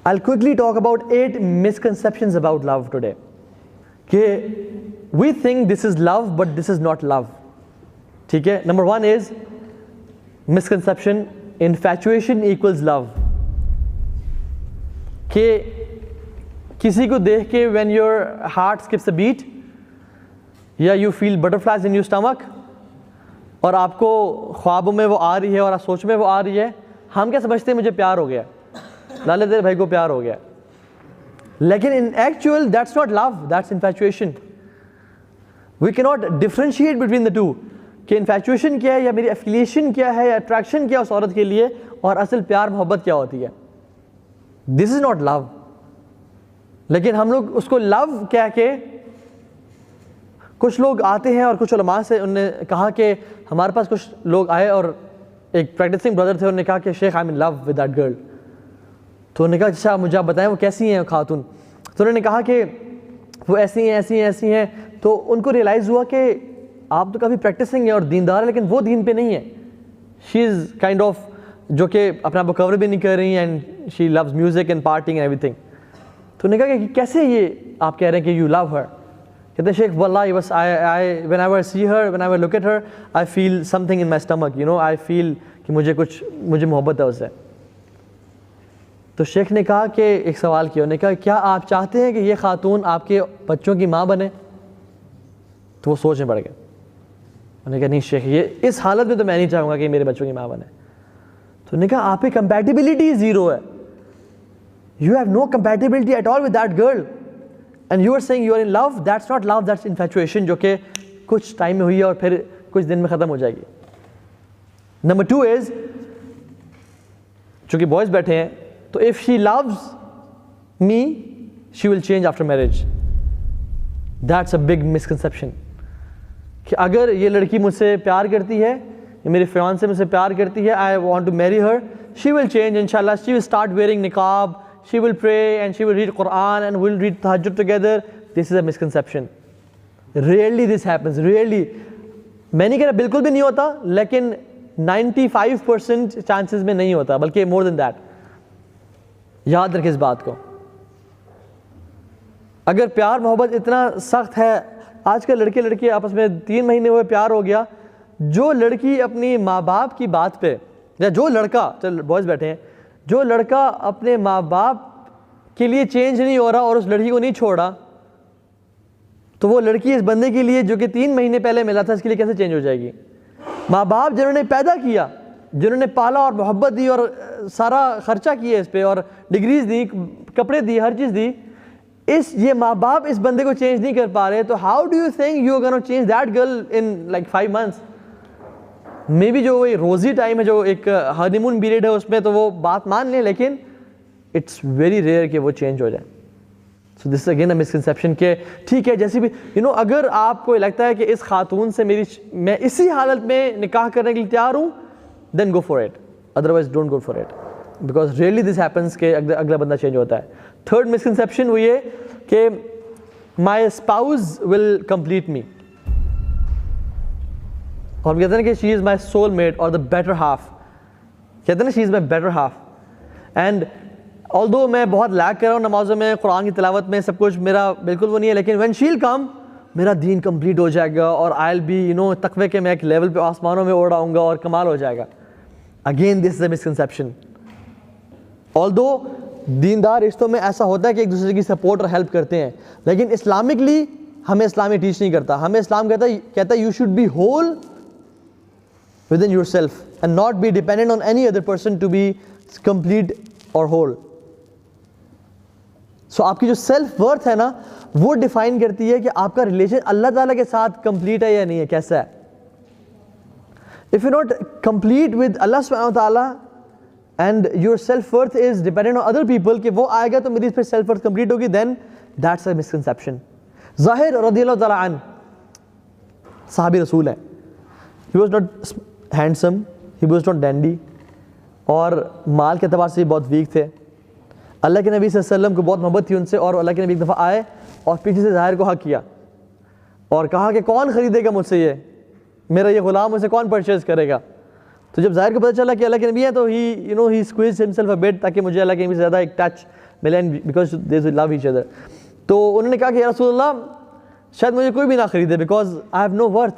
I'll quickly talk about 8 misconceptions about love today. Okay, we think this is love, but this is not love. ठीक है, number 1 is misconception: infatuation equals love. कि किसी को देख के when your heart skips a beat या you feel butterflies in your stomach और आपको ख्वाबों में वो आ रही है और आप सोच में वो आ रही है, हम क्या समझते हैं मुझे प्यार हो गया, लाले तेरे भाई को प्यार हो गया. लेकिन in actual that's not love, that's infatuation. We cannot differentiate between the two कि infatuation क्या है या मेरी affiliation क्या है या attraction क्या उस औरत के लिए और असल प्यार मोहब्बत क्या होती है. This is not love. लेकिन हम लोग उसको love कह के, कुछ लोग आते हैं और कुछ उलमा से उन्होंने कहा कि हमारे पास कुछ लोग आए और एक प्रैक्टिसिंग ब्रदर थे, उन्होंने कहा कि शेख I am in love with that girl. तो उन्होंने कहा अच्छा मुझे आप बताएं वो कैसी हैं खातून. तो उन्होंने कहा कि वो ऐसी हैं ऐसी हैं ऐसी हैं. तो उनको रियलाइज़ हुआ कि आप तो काफ़ी प्रैक्टिसिंग है और दीनदार है, लेकिन वो दीन पे नहीं है. शी इज़ काइंड ऑफ जो कि अपना वो कवर भी नहीं कर रही and she loves music and partying and everything. तो उन्होंने कहा कि कैसे ये आप कह रहे हैं कि यू लव हर. कहते हैं शेख वल्लाही बस I when I see her, when I look at her, I feel something in my stomach, you know, I feel कि मुझे मोहब्बत है उससे. तो शेख ने कहा कि एक सवाल किया, उन्होंने कहा क्या आप चाहते हैं कि ये खातून आपके बच्चों की माँ बने. तो वो सोच में पड़ गए. उन्होंने कहा नहीं शेख, ये इस हालत में तो मैं नहीं चाहूँगा कि मेरे बच्चों की माँ बने. तो उन्होंने कहा आप पे कंपैटिबिलिटी ज़ीरो है, you have no compatibility at all with that girl and you are saying you are in love. That's not love, that's infatuation, जो कि कुछ टाइम में हुई है और फिर कुछ दिन में ख़त्म हो जाएगी. नंबर 2 इज़, चूँकि बॉयज़ बैठे हैं, तो if she loves me she will change after marriage. That's a big misconception कि अगर ये लड़की मुझसे प्यार करती है, ये मेरे फियांसे मुझसे प्यार करती है, I want to marry her, she will change इंशाल्लाह. शी विल स्टार्ट वेयरिंग निकाब, she will pray and she will read Quran and we'll read tahajjud together. This is a misconception. Rarely this happens, rarely. मैं नहीं कह रहा बिल्कुल भी नहीं होता, लेकिन 95% चांसेस में नहीं होता, बल्कि more than that. याद रखें इस बात को. अगर प्यार मोहब्बत इतना सख्त है, आजकल लड़के लड़की आपस में 3 महीने हुए प्यार हो गया, जो लड़की अपनी माँ बाप की बात पे, या जो लड़का, चल बॉयज़ बैठे हैं, जो लड़का अपने माँ बाप के लिए चेंज नहीं हो रहा और उस लड़की को नहीं छोड़ा, तो वो लड़की इस बंदे के लिए जो कि 3 महीने पहले मिला था, इसके लिए कैसे चेंज हो जाएगी. माँ बाप जिन्होंने पैदा किया, जिन्होंने पाला और मोहब्बत दी और सारा खर्चा किया इस पे और डिग्रीज दी, कपड़े दिए, हर चीज़ दी, ये माँ बाप इस बंदे को चेंज नहीं कर पा रहे, तो how do you think you are gonna change that girl in like 5 months. Maybe जो वो रोज़ी टाइम है, जो एक हनीमून पीरियड है, उसमें तो वो बात मान लें, लेकिन इट्स वेरी रेयर कि वो चेंज हो जाए. So this again a misconception के ठीक है, जैसे भी अगर आपको लगता है कि इस खातून से मैं इसी हालत में निकाह करने के लिए तैयार हूँ, then go for it, otherwise don't go for it, because really this happens के अगला बंदा चेंज होता है. थर्ड मिसकंसेप्शन वो ये कि my spouse will complete me. और हम कहते हैं कि she is my soul mate और द बेटर हाफ. कहते हैं ना she is my better half. And although मैं बहुत लैग कर रहा हूँ नमाज़ों में, कुरान की तिलावत में, सब कुछ मेरा बिल्कुल वो नहीं है, लेकिन व्हेन शी विल कम मेरा दीन कंप्लीट हो जाएगा और आई विल बी तकवे के मैं एक लेवल पे आसमानों में उड़ आऊँगा और कमाल हो जाएगा. Again this is a misconception. Although दीनदार रिश्तों में ऐसा होता है कि एक दूसरे की सपोर्ट और हेल्प करते हैं, लेकिन इस्लामिकली हमें इस्लाम ये टीच नहीं करता. हमें इस्लाम कहता है you should be whole within yourself and not be dependent on any other person to be complete or whole. So आपकी जो सेल्फ वर्थ है ना, वो डिफाइन करती है कि आपका रिलेशन अल्लाह ताला के साथ कंप्लीट है या नहीं है, कैसा है. If you're not complete with Allah subhanahu wa ta'ala and your self worth is dependent on other people, कि वो आएगा तो मेरी फिर सेल्फ वर्थ कंप्लीट होगी, then that's a misconception. ज़ाहिर रज़ियल्लाहु ताला अन्हु सहाबी रसूल है. He was not handsome, he was not dandy, और माल के अतबार से बहुत वीक थे. अल्लाह के नबी सल्लल्लाहु अलैहि वसल्लम को बहुत मोहब्बत थी उनसे, और अल्लाह के नबी एक दफ़ा आए और पीछे से ज़ाहिर को हक किया और कहा कि कौन ख़रीदेगा मुझसे ये, मेरा ये ग़ुलाम, मुझसे कौन परचेज़ करेगा. तो जब ज़ाहिर को पता चला कि अल्लाह के नबी है, तो ही स्क्वीज़ हिमसेल्फ अ बिट, ताकि मुझे अल्लाह के नबी से ज़्यादा एक टच मिले because they love each other. तो उन्होंने कहा कि या रसूलल्लाह शायद मुझे कोई भी ना खरीदे because I have know worth,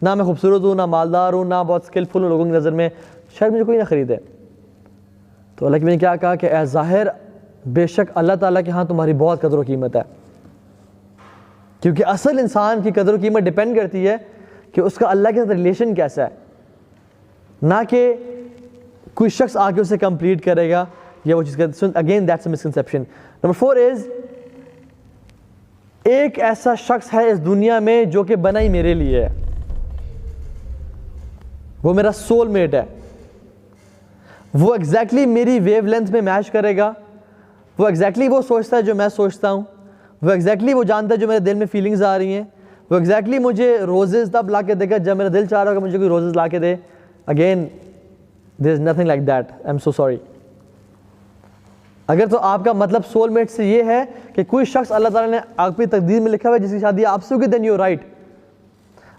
ना मैं खूबसूरत हूँ, ना मालदार हूँ, ना बहुत स्किलफुल हूँ लोगों की नज़र में, शायद मुझे कोई ना खरीदे। तो अल्लाह के मैंने क्या कहा कि ए ज़ाहिर बेशक अल्लाह ताला के यहाँ तुम्हारी बहुत कदर व कीमत है, क्योंकि असल इंसान की कदर व कीमत डिपेंड करती है कि उसका अल्लाह के साथ रिलेशन कैसा है, ना कि कोई शख्स आके उसे कंप्लीट करेगा या वो चीज़ कर। Again that's a misconception. Number 4 is एक ऐसा शख्स है इस दुनिया में जो कि बना ही मेरे लिए है, वो मेरा सोलमेट है, वो एग्जैक्टली मेरी वेवलेंथ में मैच करेगा, वो एग्जैक्टली वो सोचता है जो मैं सोचता हूँ, वो एग्जैक्टली वो जानता है जो मेरे दिल में फीलिंग्स आ रही हैं, वो एग्जैक्टली मुझे रोजेज़ तब ला के देगा जब मेरा दिल चाह रहा होगा मुझे कोई रोजेज़ ला के दे। Again there is nothing like that, I am so sorry. अगर तो आपका मतलब सोलमेट से ये है कि कोई शख्स अल्लाह ताला ने आपकी तकदीर में लिखा हुआ है जिसकी शादी आपसे होगी, देन यू आर राइट।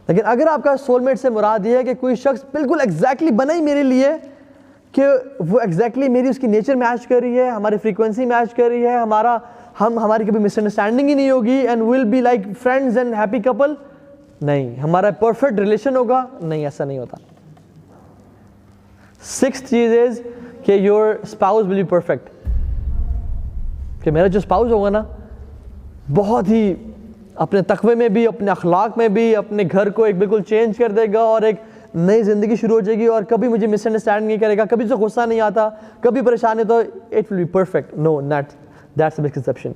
लेकिन अगर आपका सोलमेट से मुराद ये है कि कोई शख्स बिल्कुल एग्जैक्टली बना ही मेरे लिए, कि वो एग्जैक्टली मेरी उसकी नेचर मैच कर रही है, हमारी फ्रीक्वेंसी मैच कर रही है, हमारी कभी मिसअंडरस्टैंडिंग ही नहीं होगी and will be like friends and happy couple, नहीं, हमारा परफेक्ट रिलेशन होगा, नहीं, ऐसा नहीं होता। 6th चीज इज कि your spouse will be perfect, कि मेरा जो स्पाउस होगा ना बहुत ही अपने तकवे में भी, अपने अखलाक में भी, अपने घर को एक बिल्कुल चेंज कर देगा और एक नई ज़िंदगी शुरू हो जाएगी और कभी मुझे मिसअंडरस्टैंड नहीं करेगा, कभी तो गुस्सा नहीं आता, कभी परेशान नहीं, तो it will be perfect. No, that's a misconception.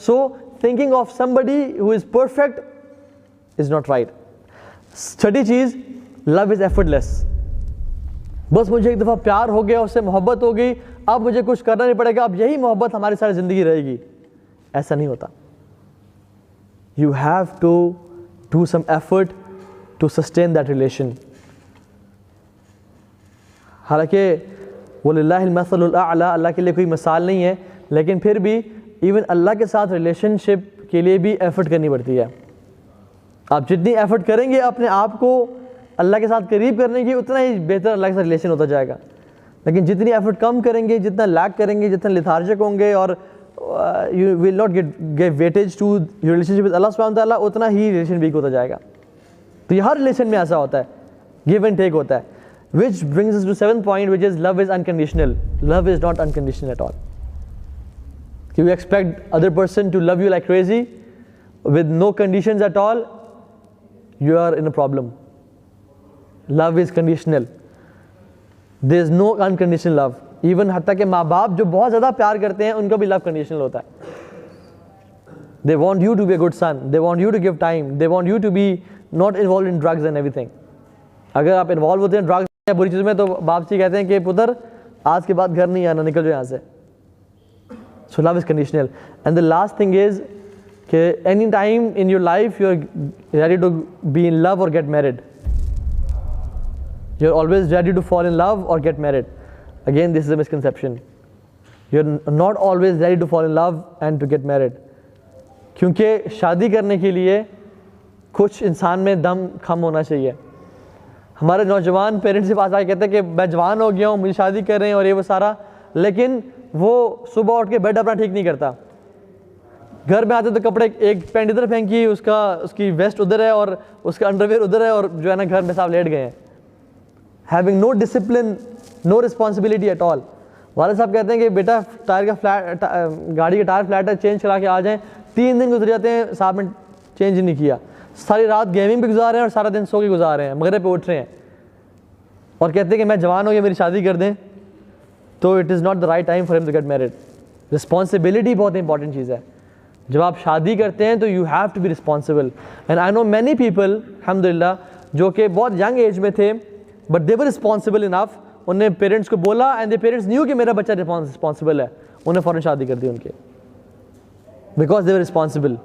So thinking of somebody who is perfect is not right. 3rd चीज़, लव इज़ एफर्टलेस। बस मुझे एक दफ़ा प्यार हो गया, उससे मोहब्बत हो गई, अब मुझे कुछ करना नहीं पड़ेगा, अब यही मोहब्बत हमारी सारी ज़िंदगी रहेगी, ऐसा नहीं होता। You have to do some effort to sustain that relation. हालांकि वलिल्लाहिल मसलुल आला, अल्लाह के लिए कोई मिसाल नहीं है, लेकिन फिर भी इवन अल्लाह के साथ रिलेशनशिप के लिए भी एफर्ट करनी पड़ती है। आप जितनी एफर्ट करेंगे अपने आप को अल्लाह के साथ करीब करने की, उतना ही बेहतर अल्लाह के साथ रिलेशन होता जाएगा। लेकिन जितनी एफर्ट कम करेंगे, जितना लैक करेंगे, जितना लिथार्जिक होंगे और you will not give weightage to your relationship with Allah subhanahu wa ta'ala, उतना ही रिलेशन वीक होता जाएगा। तो ये हर रिलेशन में ऐसा होता है, गिव एंड टेक होता है। Which brings us to 7th point, which is love is unconditional. Love is not unconditional at all. If you expect other person to love you like crazy with no conditions at all, you are in a problem. Love is conditional. There is no unconditional love. Even हत्ता के माँ बाप जो बहुत ज़्यादा प्यार करते हैं उनका भी लव कंडीशनल होता है। They want you to be a good son, they want you to give time, they want you to be not involve in drugs and everything. अगर आप इन्वॉल्व होते हैं ड्रग्स या बुरी चीज़ में तो बाप जी कहते हैं कि पुत्र आज के बाद घर नहीं आना, निकल जाओ यहाँ से। So love is conditional. And the last thing is कि any time in your life you are ready to be in love और get married, you are always ready to fall in love और get married. Again, this is a misconception. You're not always ready to fall in love and to get married. क्योंकि शादी करने के लिए कुछ इंसान में दम कम होना चाहिए। हमारे नौजवान पेरेंट्स के पास आके कहते हैं कि मैं जवान हो गया हूँ, मुझे शादी कर रहे हैं और ये वो सारा, लेकिन वो सुबह उठ के बेड अपना ठीक नहीं करता। घर में आते तो कपड़े, एक पैंट इधर फेंकी, उसकी वेस्ट उधर है और उसका अंडरवेयर उधर है और जो है ना घर में साहब लेट गए हैं। Having no discipline, no responsibility at all. वाले साहब कहते हैं कि बेटा टायर का फ्लैट, गाड़ी का टायर फ्लैट है, चेंज करा के आ जाएं। 3 दिन गुजर जाते हैं, साहब ने चेंज नहीं किया। सारी रात गेमिंग पे गुजार रहे हैं और सारा दिन सो के गुजार रहे हैं, मगरिब पे उठ रहे हैं और कहते हैं कि मैं जवान हो गया, मेरी शादी कर दें। तो it is not the right time for him to get married. Responsibility बहुत इंपॉर्टेंट चीज़ है। जब आप शादी करते हैं तो you have to be responsible. And I know many people अल्हम्दुलिल्लाह जो कि बहुत यंग एज में थे, but they were responsible enough. उन्होंने पेरेंट्स को बोला एंड द पेरेंट्स न्यू कि मेरा बच्चा रिस्पॉन्सिबल है, उन्हें फ़ौरन शादी कर दी उनके, बिकॉज दे वर रिस्पॉन्सिबल।